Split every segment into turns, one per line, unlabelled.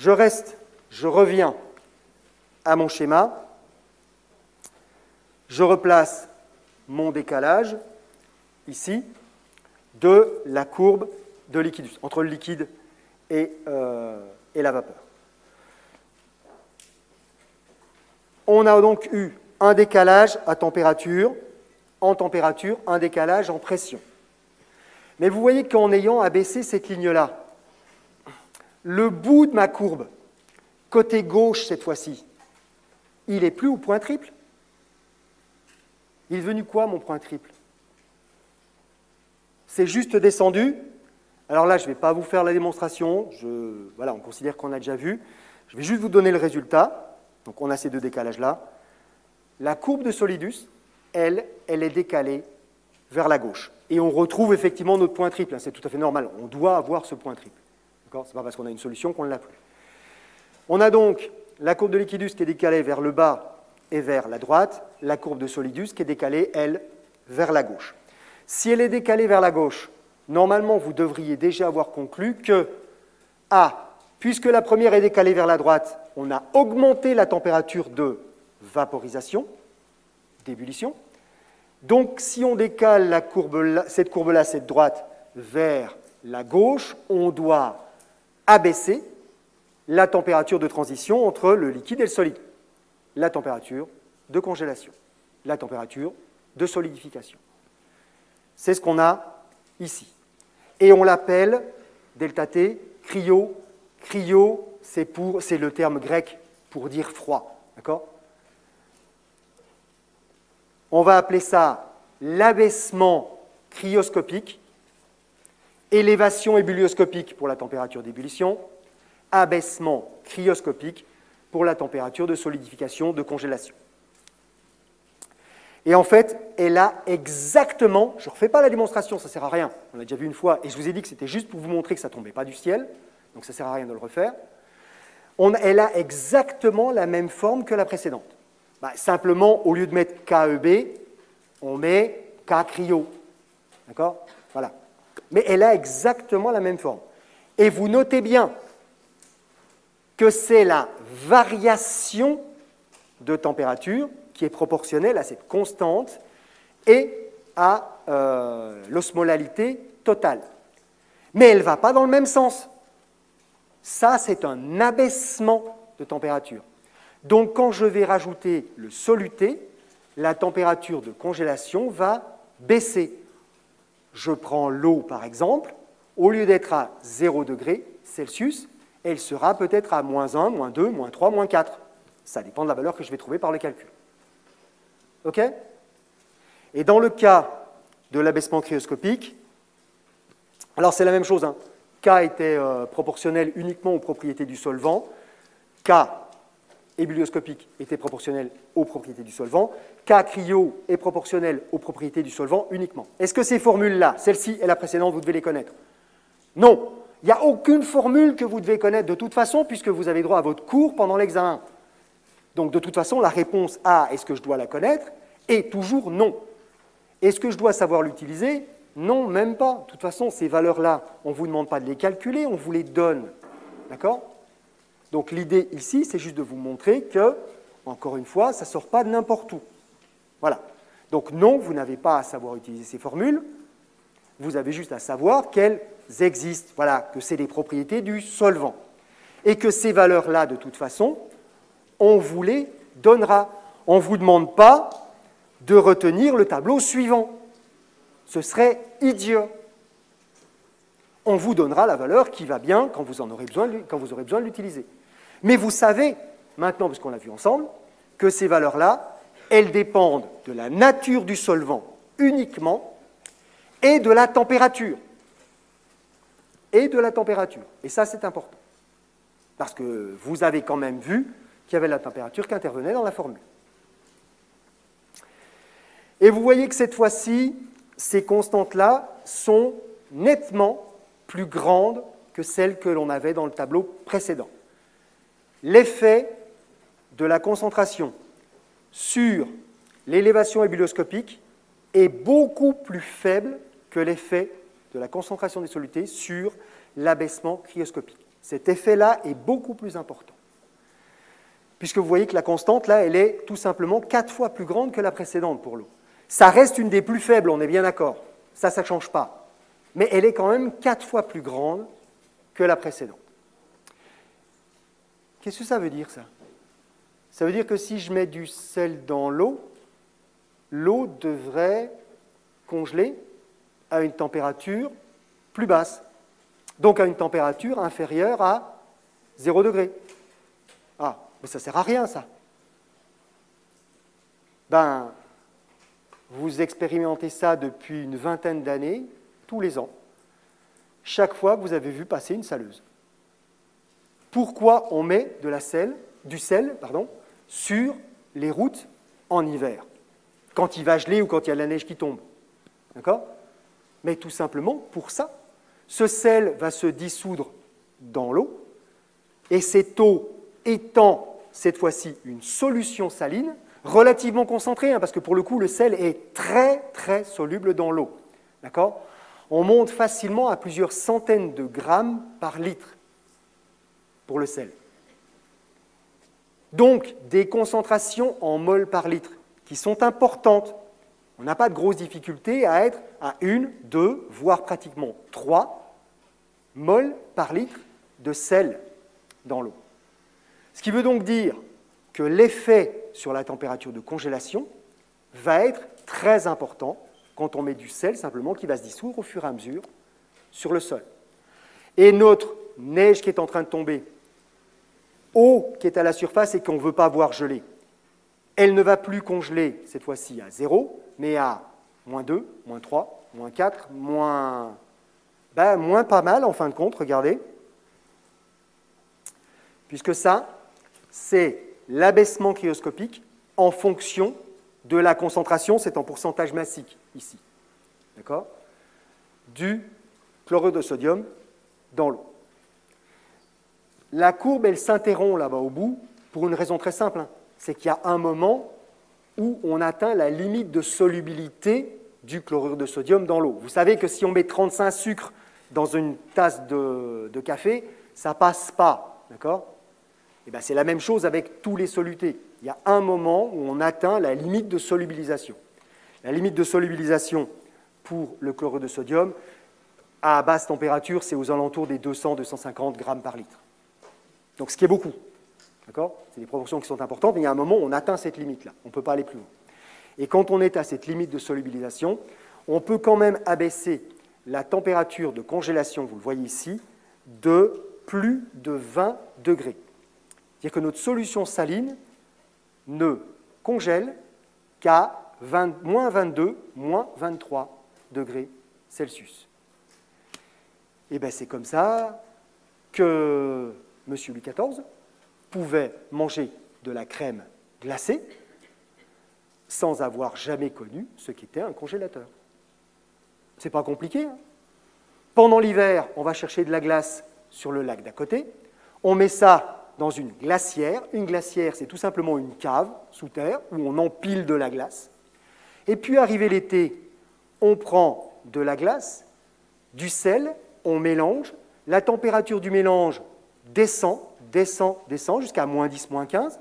Je reviens à mon schéma, je replace mon décalage, ici, de la courbe de liquidus, entre le liquide et la vapeur. On a donc eu un décalage à température, en température, un décalage en pression. Mais vous voyez qu'en ayant abaissé cette ligne-là, le bout de ma courbe, côté gauche cette fois-ci, il n'est plus au point triple. Il est devenu quoi, mon point triple? C'est juste descendu. Alors là, je ne vais pas vous faire la démonstration. Voilà, on considère qu'on a déjà vu. Je vais juste vous donner le résultat. Donc, on a ces deux décalages-là. La courbe de Solidus, elle est décalée vers la gauche. Et on retrouve effectivement notre point triple. C'est tout à fait normal. On doit avoir ce point triple. Ce n'est pas parce qu'on a une solution qu'on ne l'a plus. On a donc la courbe de Liquidus qui est décalée vers le bas et vers la droite, la courbe de Solidus qui est décalée, elle, vers la gauche. Si elle est décalée vers la gauche, normalement, vous devriez déjà avoir conclu que, puisque la première est décalée vers la droite, on a augmenté la température de vaporisation, d'ébullition. Donc, si on décale cette courbe-là, cette droite, vers la gauche, on doit abaisser la température de transition entre le liquide et le solide, la température de congélation, la température de solidification. C'est ce qu'on a ici. Et on l'appelle ΔT cryo. Cryo, c'est le terme grec pour dire froid. D'accord ? On va appeler ça l'abaissement cryoscopique, élévation ébullioscopique pour la température d'ébullition, abaissement cryoscopique pour la température de solidification, de congélation. Et en fait, elle a exactement, je ne refais pas la démonstration, ça ne sert à rien, on l'a déjà vu une fois, et je vous ai dit que c'était juste pour vous montrer que ça ne tombait pas du ciel, donc ça ne sert à rien de le refaire. Elle a exactement la même forme que la précédente. Simplement, au lieu de mettre KEB, on met K-cryo. D'accord ? Voilà. Mais elle a exactement la même forme. Et vous notez bien que c'est la variation de température qui est proportionnelle à cette constante et à l'osmolalité totale. Mais elle ne va pas dans le même sens. Ça, c'est un abaissement de température. Donc, quand je vais rajouter le soluté, la température de congélation va baisser. Je prends l'eau, par exemple, au lieu d'être à 0 degré Celsius, elle sera peut-être à -1, -2, -3, -4. Ça dépend de la valeur que je vais trouver par le calcul. OK ? Et dans le cas de l'abaissement cryoscopique, alors c'est la même chose, hein. K était proportionnel uniquement aux propriétés du solvant, K ébullioscopique était proportionnel aux propriétés du solvant, K cryo est proportionnel aux propriétés du solvant uniquement. Est-ce que ces formules-là, celle-ci et la précédente, vous devez les connaître? Non, il n'y a aucune formule que vous devez connaître de toute façon puisque vous avez droit à votre cours pendant l'examen. Donc de toute façon, la réponse A, est-ce que je dois la connaître? Est toujours non. Est-ce que je dois savoir l'utiliser? Non, même pas. De toute façon, ces valeurs-là, on ne vous demande pas de les calculer, on vous les donne. D'accord? Donc l'idée ici, c'est juste de vous montrer que, encore une fois, ça ne sort pas de n'importe où. Voilà. Donc non, vous n'avez pas à savoir utiliser ces formules, vous avez juste à savoir qu'elles existent, voilà, que c'est des propriétés du solvant. Et que ces valeurs-là, de toute façon, on vous les donnera. On ne vous demande pas de retenir le tableau suivant. Ce serait idiot. On vous donnera la valeur qui va bien quand vous aurez besoin de l'utiliser. Mais vous savez, maintenant, puisqu'on l'a vu ensemble, que ces valeurs-là, elles dépendent de la nature du solvant uniquement et de la température. Et de la température. Et ça, c'est important. Parce que vous avez quand même vu qu'il y avait la température qui intervenait dans la formule. Et vous voyez que cette fois-ci, ces constantes-là sont nettement plus grandes que celles que l'on avait dans le tableau précédent. L'effet de la concentration sur l'élévation ébullioscopique est beaucoup plus faible que l'effet de la concentration des solutés sur l'abaissement cryoscopique. Cet effet-là est beaucoup plus important. Puisque vous voyez que la constante, là, elle est tout simplement 4 fois plus grande que la précédente pour l'eau. Ça reste une des plus faibles, on est bien d'accord. Ça ne change pas. Mais elle est quand même 4 fois plus grande que la précédente. Qu'est-ce que ça veut dire, ça? Ça veut dire que si je mets du sel dans l'eau, l'eau devrait congeler à une température plus basse. Donc à une température inférieure à 0 degré. Ah, mais ça ne sert à rien, ça. Ben, vous expérimentez ça depuis une vingtaine d'années, tous les ans, chaque fois que vous avez vu passer une saleuse. Pourquoi on met du sel sur les routes en hiver, quand il va geler ou quand il y a de la neige qui tombe? D'accord? Mais tout simplement pour ça. Ce sel va se dissoudre dans l'eau, et cette eau étant cette fois-ci une solution saline, relativement concentrée, parce que pour le coup, le sel est très, très soluble dans l'eau. D'accord? On monte facilement à plusieurs centaines de grammes par litre pour le sel. Donc, des concentrations en mol par litre qui sont importantes. On n'a pas de grosses difficultés à être à 1, 2, voire pratiquement 3 mol par litre de sel dans l'eau. Ce qui veut donc dire que l'effet sur la température de congélation va être très important quand on met du sel simplement qui va se dissoudre au fur et à mesure sur le sol. Et notre neige qui est en train de tomber, eau qui est à la surface et qu'on ne veut pas voir geler, elle ne va plus congeler cette fois-ci à 0, mais à -2, -3, -4, moins pas mal en fin de compte, regardez. Puisque ça, c'est l'abaissement cryoscopique en fonction de la concentration, c'est en pourcentage massique ici, d'accord, du chlorure de sodium dans l'eau. La courbe, elle s'interrompt là-bas au bout pour une raison très simple, c'est qu'il y a un moment où on atteint la limite de solubilité du chlorure de sodium dans l'eau. Vous savez que si on met 35 sucres dans une tasse de café, ça ne passe pas, d'accord? Et bien, c'est la même chose avec tous les solutés. Il y a un moment où on atteint la limite de solubilisation. La limite de solubilisation pour le chlorure de sodium, à basse température, c'est aux alentours des 200-250 grammes par litre. Donc, ce qui est beaucoup. D'accord? C'est des proportions qui sont importantes, mais il y a un moment où on atteint cette limite-là. On ne peut pas aller plus loin. Et quand on est à cette limite de solubilisation, on peut quand même abaisser la température de congélation, vous le voyez ici, de plus de 20 degrés. C'est-à-dire que notre solution saline ne congèle qu'à moins 22, moins 23 degrés Celsius. Et bien c'est comme ça que M. Louis XIV pouvait manger de la crème glacée sans avoir jamais connu ce qu'était un congélateur. C'est pas compliqué. Pendant l'hiver, on va chercher de la glace sur le lac d'à côté. On met ça dans une glacière. Une glacière, c'est tout simplement une cave sous terre où on empile de la glace. Et puis, arrivé l'été, on prend de la glace, du sel, on mélange. La température du mélange descend jusqu'à -10, -15.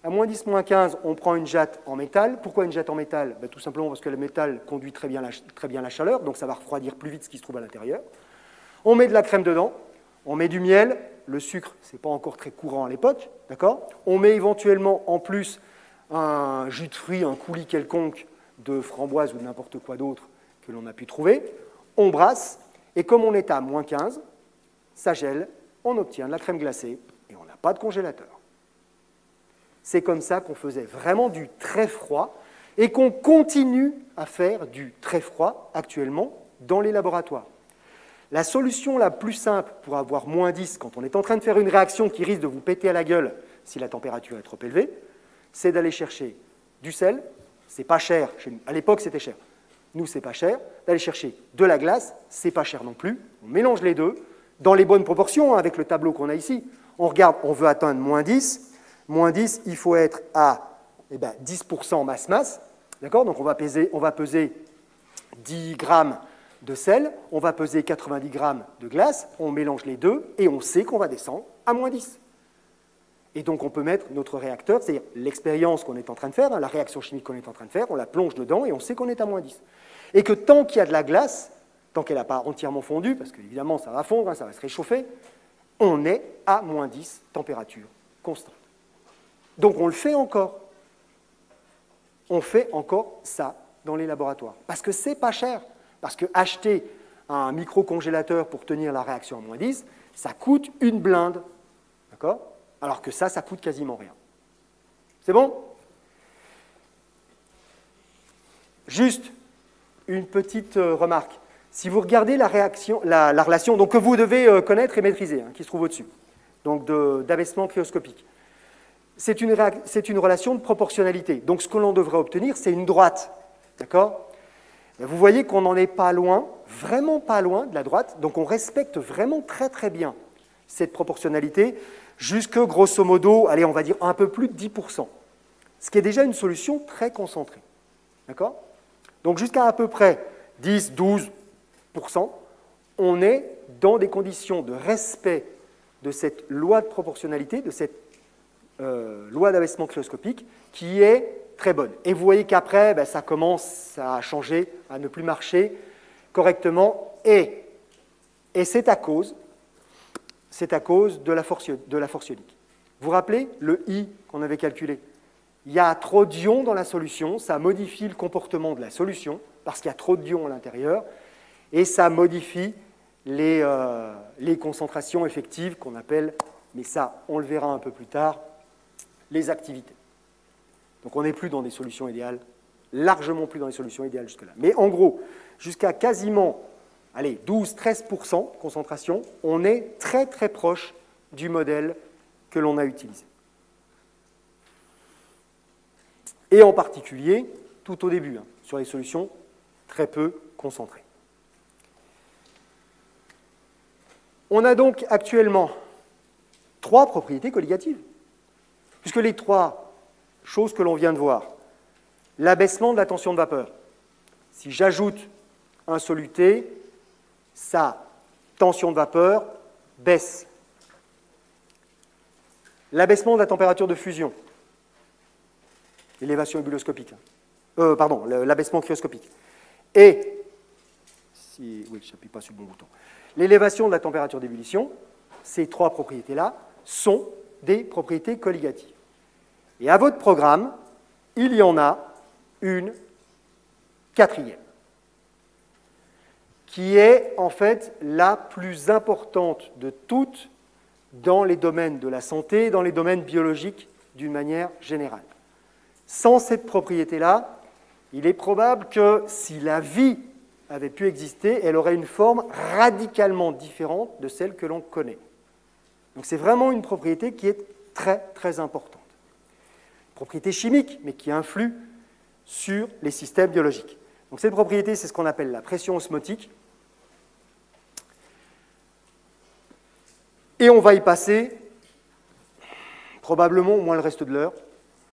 À -10, -15, on prend une jatte en métal. Pourquoi une jatte en métal? Tout simplement parce que le métal conduit très bien la chaleur, donc ça va refroidir plus vite ce qui se trouve à l'intérieur. On met de la crème dedans, on met du miel, le sucre, ce n'est pas encore très courant à l'époque, d'accord? On met éventuellement en plus un jus de fruits, un coulis quelconque de framboise ou de n'importe quoi d'autre que l'on a pu trouver. On brasse, et comme on est à -15, ça gèle, on obtient de la crème glacée, et on n'a pas de congélateur. C'est comme ça qu'on faisait vraiment du très froid et qu'on continue à faire du très froid actuellement dans les laboratoires. La solution la plus simple pour avoir -10, quand on est en train de faire une réaction qui risque de vous péter à la gueule si la température est trop élevée, c'est d'aller chercher du sel, c'est pas cher, à l'époque c'était cher, nous c'est pas cher, d'aller chercher de la glace, c'est pas cher non plus, on mélange les deux, dans les bonnes proportions, avec le tableau qu'on a ici, on regarde, on veut atteindre -10, -10, il faut être à 10% masse-masse, d'accord? Donc on va peser 10 grammes de sel, on va peser 90 grammes de glace, on mélange les deux, et on sait qu'on va descendre à moins 10. Et donc on peut mettre notre réacteur, c'est-à-dire l'expérience qu'on est en train de faire, la réaction chimique qu'on est en train de faire, on la plonge dedans et on sait qu'on est à moins 10. Et que tant qu'il y a de la glace, tant qu'elle n'a pas entièrement fondu, parce qu'évidemment ça va fondre, ça va se réchauffer, on est à moins 10, température constante. Donc on le fait encore. On fait encore ça dans les laboratoires. Parce que c'est pas cher. Parce que acheter un micro-congélateur pour tenir la réaction à moins 10, ça coûte une blinde. D'accord ? Alors que ça coûte quasiment rien. C'est bon ? Juste une petite remarque. Si vous regardez la relation donc, que vous devez connaître et maîtriser, qui se trouve au-dessus, donc d'abaissement cryoscopique, c'est une relation de proportionnalité. Donc ce que l'on devrait obtenir, c'est une droite. D'accord ? Vous voyez qu'on n'en est pas loin, vraiment pas loin de la droite, donc on respecte vraiment très très bien cette proportionnalité, jusque grosso modo, allez, on va dire un peu plus de 10%, ce qui est déjà une solution très concentrée. D'accord ? Donc jusqu'à à peu près 10-12%, on est dans des conditions de respect de cette loi de proportionnalité, de cette loi d'abaissement cryoscopique, qui est très bonne. Et vous voyez qu'après, ça commence à changer, à ne plus marcher correctement, et c'est à cause de la force ionique. Vous vous rappelez le I qu'on avait calculé? Il y a trop d'ions dans la solution, ça modifie le comportement de la solution, parce qu'il y a trop d'ions à l'intérieur, et ça modifie les concentrations effectives qu'on appelle, mais ça, on le verra un peu plus tard, les activités. Donc on n'est plus dans des solutions idéales, largement plus dans des solutions idéales jusque-là. Mais en gros, jusqu'à quasiment 12-13% de concentration, on est très très proche du modèle que l'on a utilisé. Et en particulier, tout au début, sur les solutions très peu concentrées. On a donc actuellement 3 propriétés colligatives, puisque les 3 choses que l'on vient de voir, l'abaissement de la tension de vapeur. Si j'ajoute un soluté, sa tension de vapeur baisse. L'abaissement de la température de fusion, l'élévation ébullioscopique, l'abaissement cryoscopique. Et, oui, je n'appuie pas sur le bon bouton, l'élévation de la température d'ébullition, ces 3 propriétés-là sont des propriétés colligatives. Et à votre programme, il y en a une 4e, qui est en fait la plus importante de toutes dans les domaines de la santé, dans les domaines biologiques d'une manière générale. Sans cette propriété-là, il est probable que si la vie avait pu exister, elle aurait une forme radicalement différente de celle que l'on connaît. Donc c'est vraiment une propriété qui est très très importante. Propriété chimique, mais qui influe sur les systèmes biologiques. Donc cette propriété, c'est ce qu'on appelle la pression osmotique. Et on va y passer probablement au moins le reste de l'heure,